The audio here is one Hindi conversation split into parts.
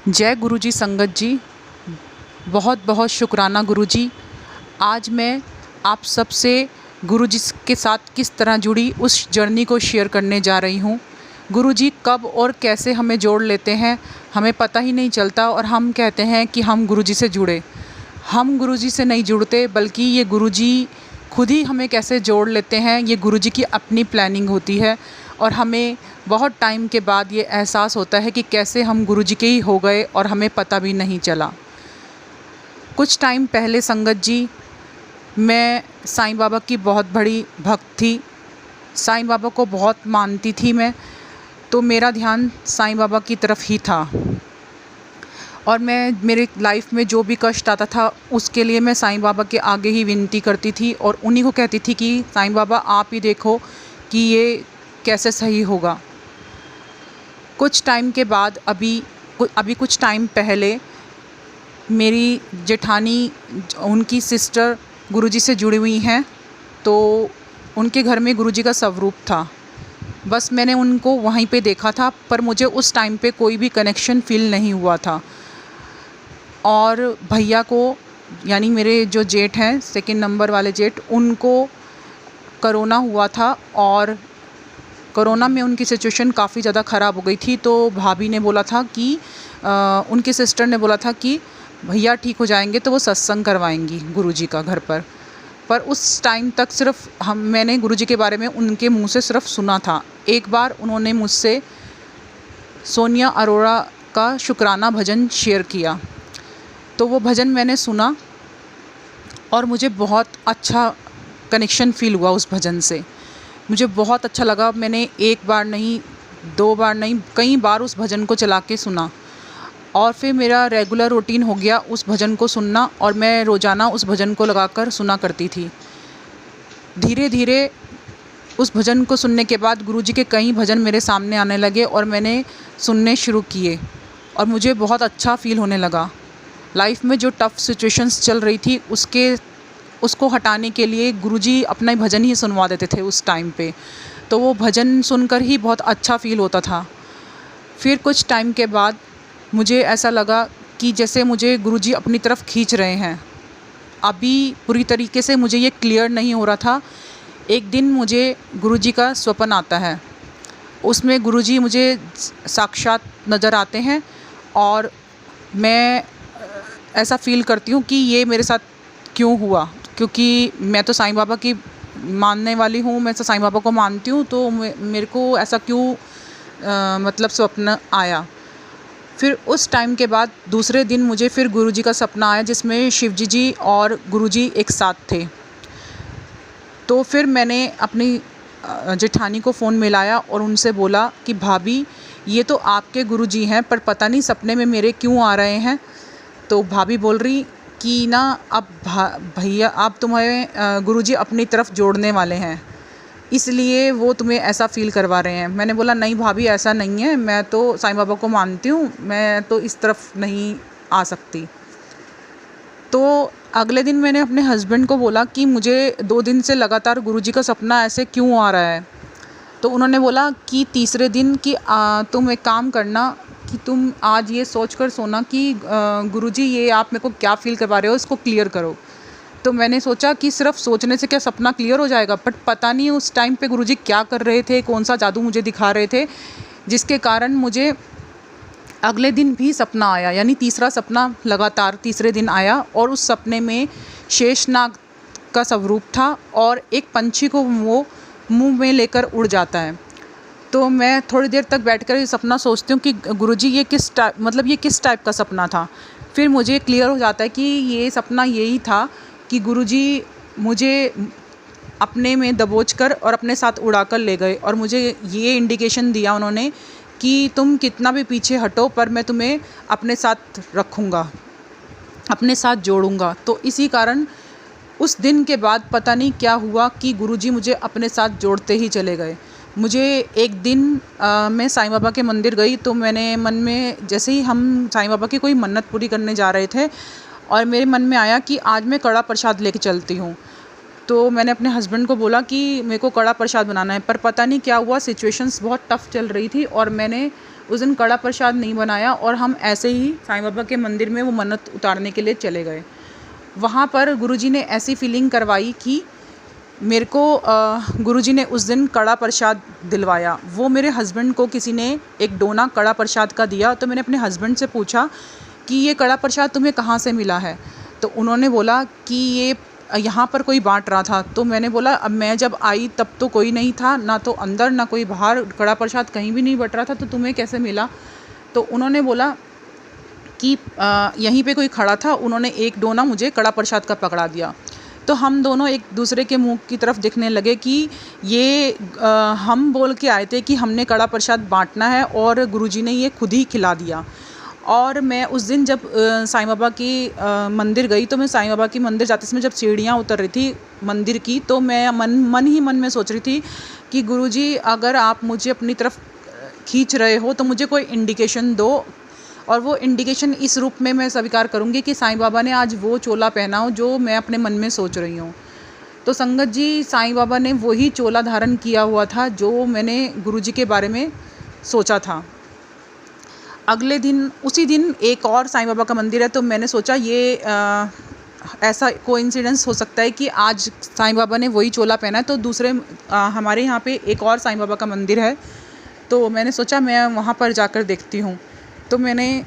जय गुरुजी संगत जी। बहुत बहुत शुक्राना गुरुजी। आज मैं आप सबसे गुरुजी के साथ किस तरह जुड़ी उस जर्नी को शेयर करने जा रही हूँ। गुरुजी कब और कैसे हमें जोड़ लेते हैं हमें पता ही नहीं चलता, और हम कहते हैं कि हम गुरुजी से जुड़े। हम गुरुजी से नहीं जुड़ते, बल्कि ये गुरुजी खुद ही हमें कैसे जोड़ लेते हैं। ये गुरुजी की अपनी प्लानिंग होती है, और हमें बहुत टाइम के बाद ये एहसास होता है कि कैसे हम गुरुजी के ही हो गए और हमें पता भी नहीं चला। कुछ टाइम पहले संगत जी, मैं साईं बाबा की बहुत बड़ी भक्त थी। साईं बाबा को बहुत मानती थी मैं, तो मेरा ध्यान साईं बाबा की तरफ ही था। और मैं मेरे लाइफ में जो भी कष्ट आता था उसके लिए मैं साईं बाबा के आगे ही विनती करती थी, और उन्हीं को कहती थी कि साईं बाबा आप ही देखो कि ये कैसे सही होगा। कुछ टाइम के बाद अभी कुछ टाइम पहले मेरी जेठानी, उनकी सिस्टर गुरुजी से जुड़ी हुई हैं, तो उनके घर में गुरुजी का स्वरूप था। बस मैंने उनको वहीं पे देखा था, पर मुझे उस टाइम पे कोई भी कनेक्शन फ़ील नहीं हुआ था। और भैया को, यानी मेरे जो जेठ हैं, सेकंड नंबर वाले जेठ, उनको कोरोना हुआ था, और कोरोना में उनकी सिचुएशन काफ़ी ज़्यादा ख़राब हो गई थी। तो भाभी ने बोला था कि उनकी सिस्टर ने बोला था कि भैया ठीक हो जाएंगे तो वो सत्संग करवाएंगी गुरुजी का घर पर उस टाइम तक सिर्फ मैंने गुरुजी के बारे में उनके मुंह से सिर्फ सुना था। एक बार उन्होंने मुझसे सोनिया अरोड़ा का शुक्राना भजन शेयर किया, तो वो भजन मैंने सुना और मुझे बहुत अच्छा कनेक्शन फ़ील हुआ उस भजन से। मुझे बहुत अच्छा लगा। मैंने एक बार नहीं, दो बार नहीं, कई बार उस भजन को चला के सुना, और फिर मेरा रेगुलर रूटीन हो गया उस भजन को सुनना, और मैं रोज़ाना उस भजन को लगाकर सुना करती थी। धीरे धीरे उस भजन को सुनने के बाद गुरुजी के कई भजन मेरे सामने आने लगे, और मैंने सुनने शुरू किए, और मुझे बहुत अच्छा फ़ील होने लगा। लाइफ में जो टफ़ सिचुएशंस चल रही थी उसको हटाने के लिए गुरुजी अपना भजन ही सुनवा देते थे उस टाइम पे। तो वो भजन सुनकर ही बहुत अच्छा फ़ील होता था। फिर कुछ टाइम के बाद मुझे ऐसा लगा कि जैसे मुझे गुरुजी अपनी तरफ खींच रहे हैं। अभी पूरी तरीके से मुझे ये क्लियर नहीं हो रहा था। एक दिन मुझे गुरुजी का स्वप्न आता है, उसमें गुरुजी मुझे साक्षात नज़र आते हैं, और मैं ऐसा फ़ील करती हूँ कि ये मेरे साथ क्यों हुआ, क्योंकि मैं तो साईं बाबा की मानने वाली हूँ, मैं तो साईं बाबा को मानती हूँ, तो मेरे को ऐसा क्यों मतलब स्वप्न आया। फिर उस टाइम के बाद दूसरे दिन मुझे फिर गुरुजी का सपना आया, जिसमें शिवजी जी और गुरुजी एक साथ थे। तो फिर मैंने अपनी जेठानी को फ़ोन मिलाया और उनसे बोला कि भाभी, ये तो आपके गुरुजी हैं, पर पता नहीं सपने में मेरे क्यों आ रहे हैं। तो भाभी बोल रही कि ना, अब भैया, अब तुम्हें गुरुजी अपनी तरफ जोड़ने वाले हैं, इसलिए वो तुम्हें ऐसा फ़ील करवा रहे हैं। मैंने बोला नहीं भाभी, ऐसा नहीं है, मैं तो साईं बाबा को मानती हूँ, मैं तो इस तरफ नहीं आ सकती। तो अगले दिन मैंने अपने हस्बैंड को बोला कि मुझे 2 दिन से लगातार गुरुजी का सपना ऐसे क्यों आ रहा है। तो उन्होंने बोला कि तीसरे दिन कि तुम एक काम करना कि तुम आज ये सोच कर सोना कि गुरुजी ये आप मेरे को क्या फ़ील करवा रहे हो, इसको क्लियर करो। तो मैंने सोचा कि सिर्फ सोचने से क्या सपना क्लियर हो जाएगा, बट पता नहीं उस टाइम पे गुरुजी क्या कर रहे थे, कौन सा जादू मुझे दिखा रहे थे, जिसके कारण मुझे अगले दिन भी सपना आया। यानी तीसरा सपना लगातार तीसरे दिन आया, और उस सपने में शेषनाग का स्वरूप था, और एक पंछी को वो मुंह में लेकर उड़ जाता है। तो मैं थोड़ी देर तक बैठकर ये सपना सोचती हूँ कि गुरुजी ये किस टाइप का सपना था। फिर मुझे क्लियर हो जाता है कि ये सपना यही था कि गुरुजी मुझे अपने में दबोच कर और अपने साथ उड़ा कर ले गए, और मुझे ये इंडिकेशन दिया उन्होंने कि तुम कितना भी पीछे हटो, पर मैं तुम्हें अपने साथ रखूँगा, अपने साथ जोड़ूँगा। तो इसी कारण उस दिन के बाद पता नहीं क्या हुआ कि गुरुजी मुझे अपने साथ जोड़ते ही चले गए। मुझे एक दिन मैं साईं बाबा के मंदिर गई, तो मैंने मन में, जैसे ही हम साईं बाबा की कोई मन्नत पूरी करने जा रहे थे, और मेरे मन में आया कि आज मैं कड़ा प्रसाद लेके चलती हूँ। तो मैंने अपने हस्बैंड को बोला कि मेरे को कड़ा प्रसाद बनाना है, पर पता नहीं क्या हुआ, सिचुएशंस बहुत टफ़ चल रही थी, और मैंने उस दिन कड़ा प्रसाद नहीं बनाया और हम ऐसे ही साईं बाबा के मंदिर में वो मन्नत उतारने के लिए चले गए। वहाँ पर गुरुजी ने ऐसी फीलिंग करवाई कि मेरे को गुरुजी ने उस दिन कड़ा प्रसाद दिलवाया। वो मेरे हस्बैंड को किसी ने एक डोना कड़ा प्रसाद का दिया। तो मैंने अपने हस्बैंड से पूछा कि ये कड़ा प्रसाद तुम्हें कहाँ से मिला है? तो उन्होंने बोला कि ये यहाँ पर कोई बांट रहा था। तो मैंने बोला अब मैं जब आई तब तो कोई नहीं था, ना तो अंदर ना कोई बाहर, कड़ा प्रसाद कहीं भी नहीं बट रहा था, तो तुम्हें कैसे मिला? तो उन्होंने बोला कि यहीं पे कोई खड़ा था, उन्होंने एक डोना मुझे कड़ा प्रसाद का पकड़ा दिया। तो हम दोनों एक दूसरे के मुंह की तरफ देखने लगे कि ये हम बोल के आए थे कि हमने कड़ा प्रसाद बांटना है और गुरुजी ने ये खुद ही खिला दिया। और मैं उस दिन जब साईं बाबा की मंदिर गई, तो मैं साईं बाबा की मंदिर जाते समय जब सीढ़ियाँ उतर रही थी मंदिर की, तो मैं मन ही मन में सोच रही थी कि गुरुजी अगर आप मुझे अपनी तरफ खींच रहे हो तो मुझे कोई इंडिकेशन दो, और वो इंडिकेशन इस रूप में मैं स्वीकार करूँगी कि साईं बाबा ने आज वो चोला पहना हो जो मैं अपने मन में सोच रही हूँ। तो संगत जी, साईं बाबा ने वही चोला धारण किया हुआ था जो मैंने गुरुजी के बारे में सोचा था। अगले दिन, उसी दिन एक और साईं बाबा का मंदिर है, तो मैंने सोचा ये ऐसा कोइंसिडेंस हो सकता है कि आज साईं बाबा ने वही चोला पहना है। तो दूसरे हमारे यहाँ पे एक और साईं बाबा का मंदिर है, तो मैंने सोचा मैं वहाँ पर जाकर देखती हूँ। तो मैंने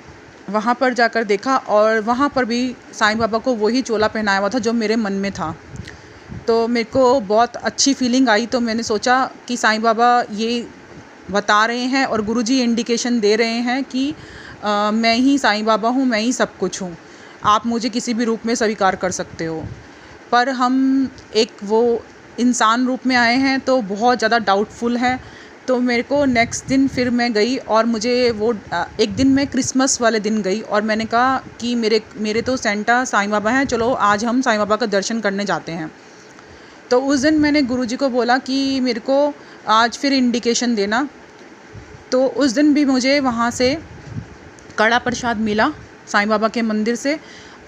वहाँ पर जाकर देखा और वहाँ पर भी साईं बाबा को वही चोला पहनाया हुआ था जो मेरे मन में था। तो मेरे को बहुत अच्छी फीलिंग आई। तो मैंने सोचा कि साईं बाबा ये बता रहे हैं और गुरुजी इंडिकेशन दे रहे हैं कि मैं ही साईं बाबा हूँ, मैं ही सब कुछ हूँ, आप मुझे किसी भी रूप में स्वीकार कर सकते हो। पर हम एक वो इंसान रूप में आए हैं तो बहुत ज़्यादा डाउटफुल है। तो मेरे को नेक्स्ट दिन फिर मैं गई और मुझे वो एक दिन मैं क्रिसमस वाले दिन गई और मैंने कहा कि मेरे तो सेंटा साईं बाबा हैं, चलो आज हम साईं बाबा का दर्शन करने जाते हैं। तो उस दिन मैंने गुरुजी को बोला कि मेरे को आज फिर इंडिकेशन देना। तो उस दिन भी मुझे वहाँ से कड़ा प्रसाद मिला साईं बाबा के मंदिर से।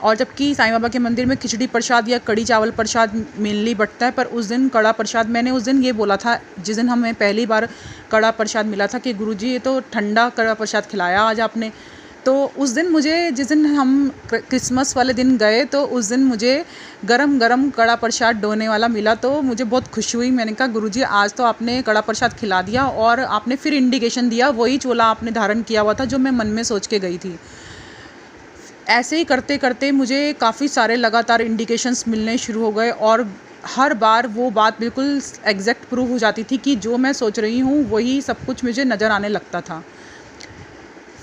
और जबकि साईं बाबा के मंदिर में खिचड़ी प्रसाद या कड़ी चावल प्रसाद मेनली बंटता है, पर उस दिन कड़ा प्रसाद, मैंने उस दिन ये बोला था जिस दिन हमें पहली बार कड़ा प्रसाद मिला था कि गुरुजी ये तो ठंडा कड़ा प्रसाद खिलाया आज आपने। तो उस दिन मुझे, जिस दिन हम क्रिसमस वाले दिन गए, तो उस दिन मुझे गरम गरम कड़ा प्रसाद डोने वाला मिला। तो मुझे बहुत खुशी हुई। मैंने कहा गुरुजी आज तो आपने कड़ा प्रसाद खिला दिया और आपने फिर इंडिकेशन दिया, वही चोला आपने धारण किया हुआ था जो मैं मन में सोच के गई थी। ऐसे ही करते करते मुझे काफ़ी सारे लगातार इंडिकेशंस मिलने शुरू हो गए और हर बार वो बात बिल्कुल एग्जैक्ट प्रूव हो जाती थी कि जो मैं सोच रही हूँ वही सब कुछ मुझे नज़र आने लगता था।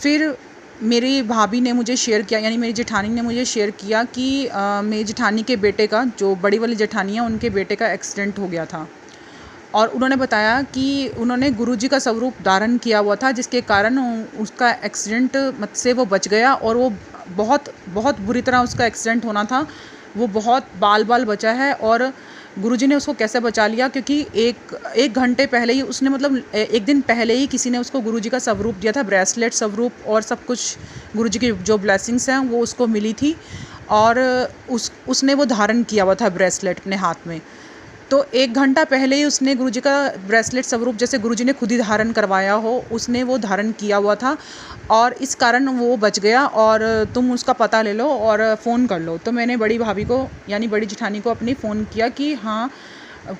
फिर मेरी भाभी ने मुझे शेयर किया, यानी मेरी जेठानी ने मुझे शेयर किया कि मेरी जेठानी के बेटे का, जो बड़ी वाली जेठानी है, उनके बेटे का एक्सीडेंट हो गया था। और उन्होंने बताया कि उन्होंने गुरुजी का स्वरूप धारण किया हुआ था, जिसके कारण उसका एक्सीडेंट मत से वो बच गया। और वो बहुत बुरी तरह उसका एक्सीडेंट होना था, वो बहुत बाल बचा है। और गुरुजी ने उसको कैसे बचा लिया, क्योंकि एक घंटे पहले ही उसने, मतलब एक दिन पहले ही किसी ने उसको गुरुजी का स्वरूप दिया था, ब्रेसलेट, स्वरूप और सब कुछ गुरुजी की जो ब्लेसिंग्स हैं वो उसको मिली थी। और उसने वो धारण किया हुआ था ब्रेसलेट अपने हाथ में। तो एक घंटा पहले ही उसने गुरुजी का ब्रेसलेट स्वरूप, जैसे गुरुजी ने खुद ही धारण करवाया हो, उसने वो धारण किया हुआ था और इस कारण वो बच गया। और तुम उसका पता ले लो और फ़ोन कर लो। तो मैंने बड़ी भाभी को, यानी बड़ी जेठानी को अपनी फ़ोन किया कि हाँ,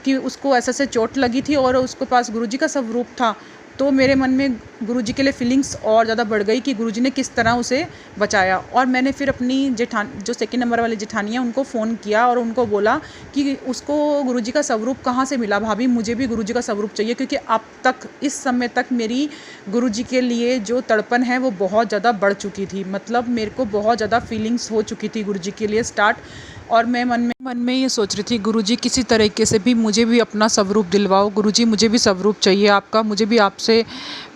कि उसको ऐसे चोट लगी थी और उसके पास गुरुजी का स्वरूप था। तो मेरे मन में गुरुजी के लिए फीलिंग्स और ज़्यादा बढ़ गई कि गुरुजी ने किस तरह उसे बचाया। और मैंने फिर अपनी जो सेकंड नंबर वाली जेठानी है उनको फ़ोन किया और उनको बोला कि उसको गुरुजी का स्वरूप कहाँ से मिला भाभी, मुझे भी गुरुजी का स्वरूप चाहिए, क्योंकि अब तक इस समय तक मेरी गुरुजी के लिए जो तड़पन है वो बहुत ज़्यादा बढ़ चुकी थी। मतलब मेरे को बहुत ज़्यादा फीलिंग्स हो चुकी थी गुरुजी के लिए स्टार्ट। और मैं मन में ये सोच रही थी, गुरुजी किसी तरीके से भी मुझे भी अपना स्वरूप दिलवाओ, गुरुजी मुझे भी स्वरूप चाहिए आपका, मुझे भी आपसे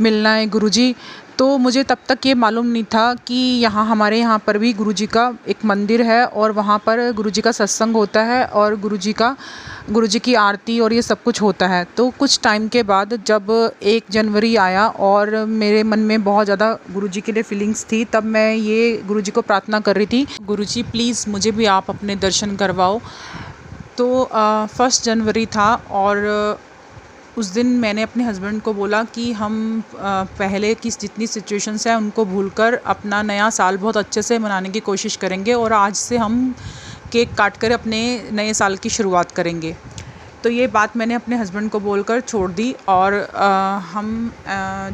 मिलना है गुरुजी। तो मुझे तब तक ये मालूम नहीं था कि हमारे यहाँ पर भी गुरुजी का एक मंदिर है और वहाँ पर गुरुजी का सत्संग होता है और गुरुजी की आरती और ये सब कुछ होता है। तो कुछ टाइम के बाद जब 1 जनवरी आया और मेरे मन में बहुत ज़्यादा गुरुजी के लिए फीलिंग्स थी, तब मैं ये गुरुजी को प्रार्थना कर रही थी, गुरुजी प्लीज़ मुझे भी आप अपने दर्शन करवाओ। तो 1 जनवरी था और उस दिन मैंने अपने हस्बैंड को बोला कि हम पहले की जितनी सिचुएशंस हैं उनको भूलकर अपना नया साल बहुत अच्छे से मनाने की कोशिश करेंगे और आज से हम केक काट कर अपने नए साल की शुरुआत करेंगे। तो ये बात मैंने अपने हस्बैंड को बोलकर छोड़ दी और हम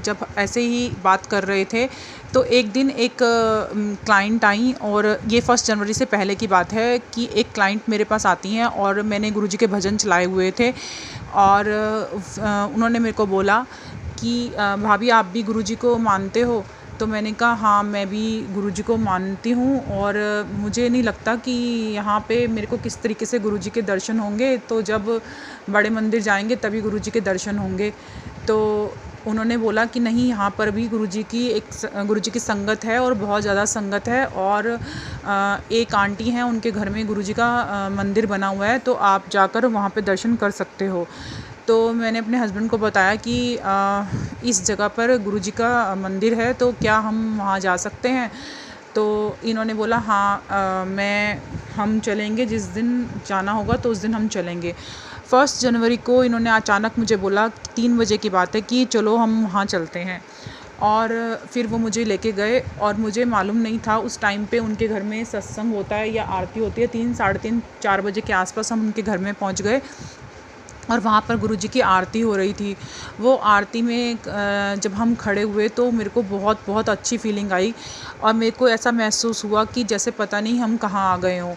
जब ऐसे ही बात कर रहे थे तो एक दिन एक क्लाइंट आई और ये 1 जनवरी से पहले की बात है कि एक क्लाइंट मेरे पास आती हैं और मैंने गुरुजी के भजन चलाए हुए थे और उन्होंने मेरे को बोला कि भाभी आप भी गुरुजी को मानते हो? तो मैंने कहा हाँ मैं भी गुरुजी को मानती हूँ और मुझे नहीं लगता कि यहाँ पे मेरे को किस तरीके से गुरुजी के दर्शन होंगे, तो जब बड़े मंदिर जाएंगे तभी गुरुजी के दर्शन होंगे। तो उन्होंने बोला कि नहीं, यहाँ पर भी गुरुजी की संगत है और बहुत ज़्यादा संगत है और एक आंटी हैं उनके घर में गुरुजी का मंदिर बना हुआ है, तो आप जाकर वहाँ पे दर्शन कर सकते हो। तो मैंने अपने हस्बैंड को बताया कि इस जगह पर गुरुजी का मंदिर है, तो क्या हम वहाँ जा सकते हैं? तो इन्होंने बोला हाँ हम चलेंगे, जिस दिन जाना होगा तो उस दिन हम चलेंगे। 1 जनवरी को इन्होंने अचानक मुझे बोला, 3 बजे की बात है, कि चलो हम वहाँ चलते हैं। और फिर वो मुझे लेके गए और मुझे मालूम नहीं था उस टाइम पे उनके घर में सत्संग होता है या आरती होती है। 3, साढ़े 3, 4 बजे के आसपास हम उनके घर में पहुँच गए और वहाँ पर गुरुजी की आरती हो रही थी। वो आरती में जब हम खड़े हुए तो मेरे को बहुत बहुत अच्छी फीलिंग आई और मेरे को ऐसा महसूस हुआ कि जैसे पता नहीं हम कहाँ आ गए हों।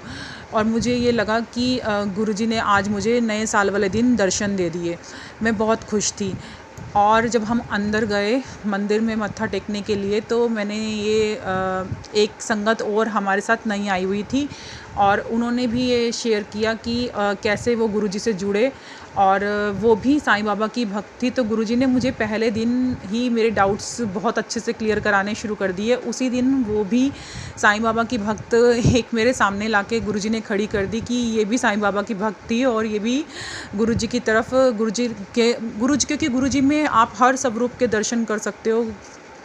और मुझे ये लगा कि गुरुजी ने आज मुझे नए साल वाले दिन दर्शन दे दिए। मैं बहुत खुश थी। और जब हम अंदर गए मंदिर में मत्था टेकने के लिए, तो मैंने ये एक संगत और हमारे साथ नई आई हुई थी और उन्होंने भी ये शेयर किया कि कैसे वो गुरुजी से जुड़े और वो भी साईं बाबा की भक्त थी। तो गुरुजी ने मुझे पहले दिन ही मेरे डाउट्स बहुत अच्छे से क्लियर कराने शुरू कर दिए। उसी दिन वो भी साईं बाबा की भक्त एक मेरे सामने लाके गुरुजी ने खड़ी कर दी कि ये भी साईं बाबा की भक्त थी और ये भी गुरुजी की तरफ क्योंकि गुरुजी में आप हर स्वरूप के दर्शन कर सकते हो।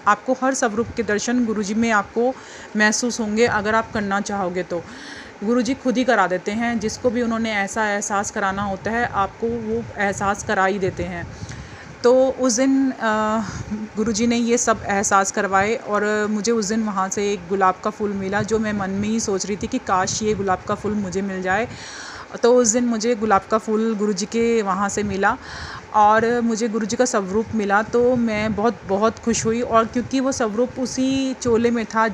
आपको हर स्वरूप के दर्शन गुरुजी में आपको महसूस होंगे अगर आप करना चाहोगे तो। गुरुजी खुद ही करा देते हैं, जिसको भी उन्होंने ऐसा एहसास कराना होता है आपको वो एहसास करा ही देते हैं। तो उस दिन गुरुजी ने ये सब एहसास करवाए और मुझे उस दिन वहाँ से एक गुलाब का फूल मिला, जो मैं मन में ही सोच रही थी कि काश ये गुलाब का फूल मुझे मिल जाए। तो उस दिन मुझे गुलाब का फूल गुरुजी के वहाँ से मिला और मुझे गुरुजी का स्वरूप मिला, तो मैं बहुत बहुत खुश हुई। और क्योंकि वो स्वरूप उसी चोले में था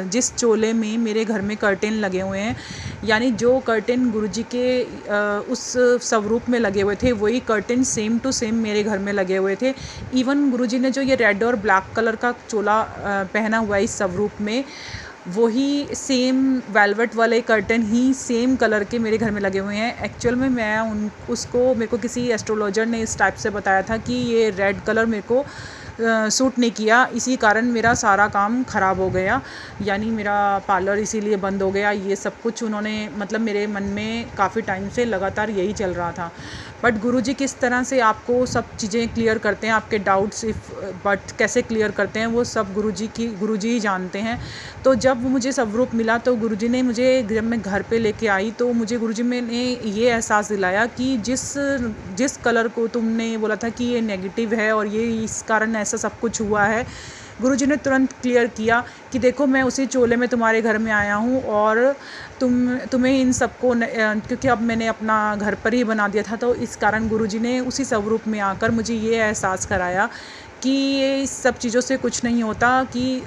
जिस चोले में मेरे घर में कर्टेन लगे हुए हैं, यानी जो कर्टेन गुरुजी के उस स्वरूप में लगे हुए थे वही कर्टेन सेम टू सेम मेरे घर में लगे हुए थे। इवन गुरुजी ने जो ये रेड और ब्लैक कलर का चोला पहना हुआ है इस स्वरूप में, वही सेम वेलवेट वाले कर्टन ही सेम कलर के मेरे घर में लगे हुए हैं। एक्चुअल में मेरे को किसी एस्ट्रोलॉजर ने इस टाइप से बताया था कि ये रेड कलर मेरे को सूट नहीं किया, इसी कारण मेरा सारा काम ख़राब हो गया, यानी मेरा पार्लर इसीलिए बंद हो गया। ये सब कुछ उन्होंने मतलब मेरे मन में काफ़ी टाइम से लगातार यही चल रहा था। बट गुरुजी किस तरह से आपको सब चीज़ें क्लियर करते हैं, आपके डाउट्स बट कैसे क्लियर करते हैं वो सब गुरुजी ही जानते हैं। तो जब मुझे स्वरूप मिला तो गुरुजी ने मुझे, जब मैं घर पे लेके आई तो मुझे गुरुजी ने ये एहसास दिलाया कि जिस कलर को तुमने बोला था कि ये नेगेटिव है और ये इस कारण ऐसा सब कुछ हुआ है, गुरुजी ने तुरंत क्लियर किया कि देखो मैं उसी चोले में तुम्हारे घर में आया हूँ और तुम्हें इन सबको क्योंकि अब मैंने अपना घर पर ही बना दिया था, तो इस कारण गुरुजी ने उसी स्वरूप में आकर मुझे ये एहसास कराया कि ये सब चीज़ों से कुछ नहीं होता, कि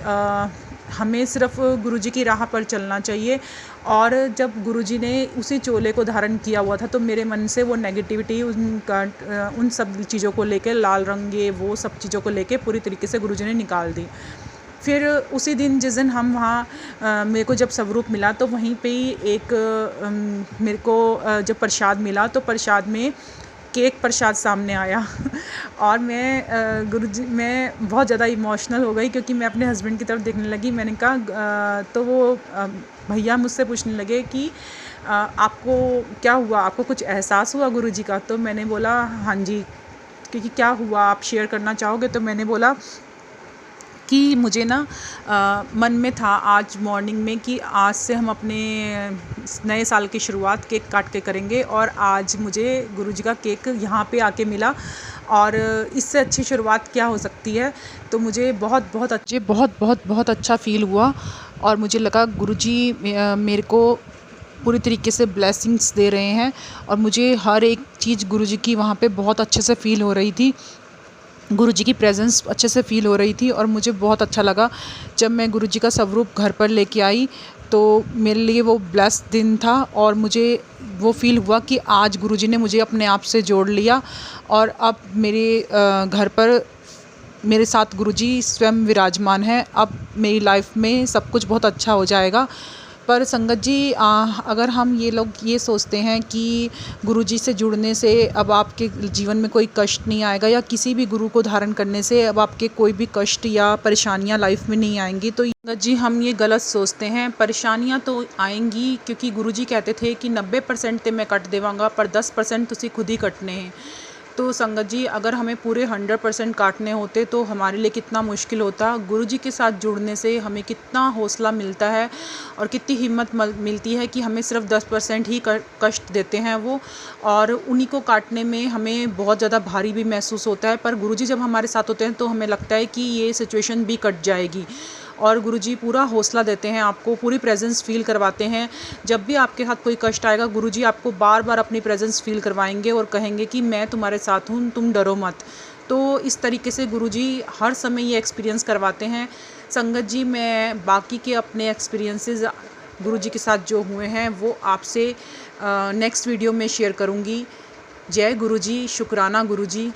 हमें सिर्फ गुरुजी की राह पर चलना चाहिए। और जब गुरुजी ने उसी चोले को धारण किया हुआ था तो मेरे मन से वो नेगेटिविटी उन सब चीज़ों को लेके, लाल रंग ये वो सब चीज़ों को लेके पूरी तरीके से गुरुजी ने निकाल दी। फिर उसी दिन जिस दिन हम वहाँ मेरे को जब स्वरूप मिला तो वहीं पे ही मेरे को जब प्रसाद मिला तो प्रसाद में केक प्रसाद सामने आया और मैं बहुत ज़्यादा इमोशनल हो गई क्योंकि मैं अपने हस्बैंड की तरफ देखने लगी। मैंने कहा तो वो भैया मुझसे पूछने लगे कि आपको क्या हुआ, आपको कुछ एहसास हुआ गुरुजी का? तो मैंने बोला हाँ जी, क्योंकि क्या हुआ आप शेयर करना चाहोगे? तो मैंने बोला कि मुझे ना मन में था आज मॉर्निंग में कि आज से हम अपने नए साल की शुरुआत केक काट के करेंगे, और आज मुझे गुरुजी का केक यहाँ पे आके मिला, और इससे अच्छी शुरुआत क्या हो सकती है। तो मुझे बहुत अच्छा फ़ील हुआ, और मुझे लगा गुरुजी मेरे को पूरी तरीके से ब्लेसिंग्स दे रहे हैं, और मुझे हर एक चीज़ गुरुजी की वहाँ पे बहुत अच्छे से फ़ील हो रही थी। गुरुजी की प्रेजेंस अच्छे से फ़ील हो रही थी, और मुझे बहुत अच्छा लगा जब मैं गुरुजी का स्वरूप घर पर लेके आई। तो मेरे लिए वो ब्लेस्ड दिन था, और मुझे वो फ़ील हुआ कि आज गुरुजी ने मुझे अपने आप से जोड़ लिया, और अब मेरे घर पर मेरे साथ गुरुजी स्वयं विराजमान हैं। अब मेरी लाइफ में सब कुछ बहुत अच्छा हो जाएगा। पर संगत जी, अगर हम ये लोग ये सोचते हैं कि गुरुजी से जुड़ने से अब आपके जीवन में कोई कष्ट नहीं आएगा, या किसी भी गुरु को धारण करने से अब आपके कोई भी कष्ट या परेशानियां लाइफ में नहीं आएंगी, तो संगत जी हम ये गलत सोचते हैं। परेशानियां तो आएंगी, क्योंकि गुरुजी कहते थे कि 90% ते मैं कट देवांगा, पर 10% तुसी खुद ही कटने हैं। तो संगत जी, अगर हमें पूरे 100% काटने होते तो हमारे लिए कितना मुश्किल होता। गुरुजी के साथ जुड़ने से हमें कितना हौसला मिलता है, और कितनी हिम्मत मिलती है कि हमें सिर्फ 10% ही कष्ट देते हैं वो, और उन्हीं को काटने में हमें बहुत ज़्यादा भारी भी महसूस होता है। पर गुरुजी जब हमारे साथ होते हैं तो हमें लगता है कि ये सिचुएशन भी कट जाएगी, और गुरुजी पूरा हौसला देते हैं, आपको पूरी प्रेजेंस फ़ील करवाते हैं। जब भी आपके साथ कोई कष्ट आएगा, गुरुजी आपको बार बार अपनी प्रेजेंस फ़ील करवाएंगे और कहेंगे कि मैं तुम्हारे साथ हूँ, तुम डरो मत। तो इस तरीके से गुरुजी हर समय ये एक्सपीरियंस करवाते हैं। संगत जी, मैं बाकी के अपने एक्सपीरियंसेस गुरुजी के साथ जो हुए हैं वो आपसे नेक्स्ट वीडियो में शेयर करूँगी। जय गुरुजी, शुक्राना गुरुजी।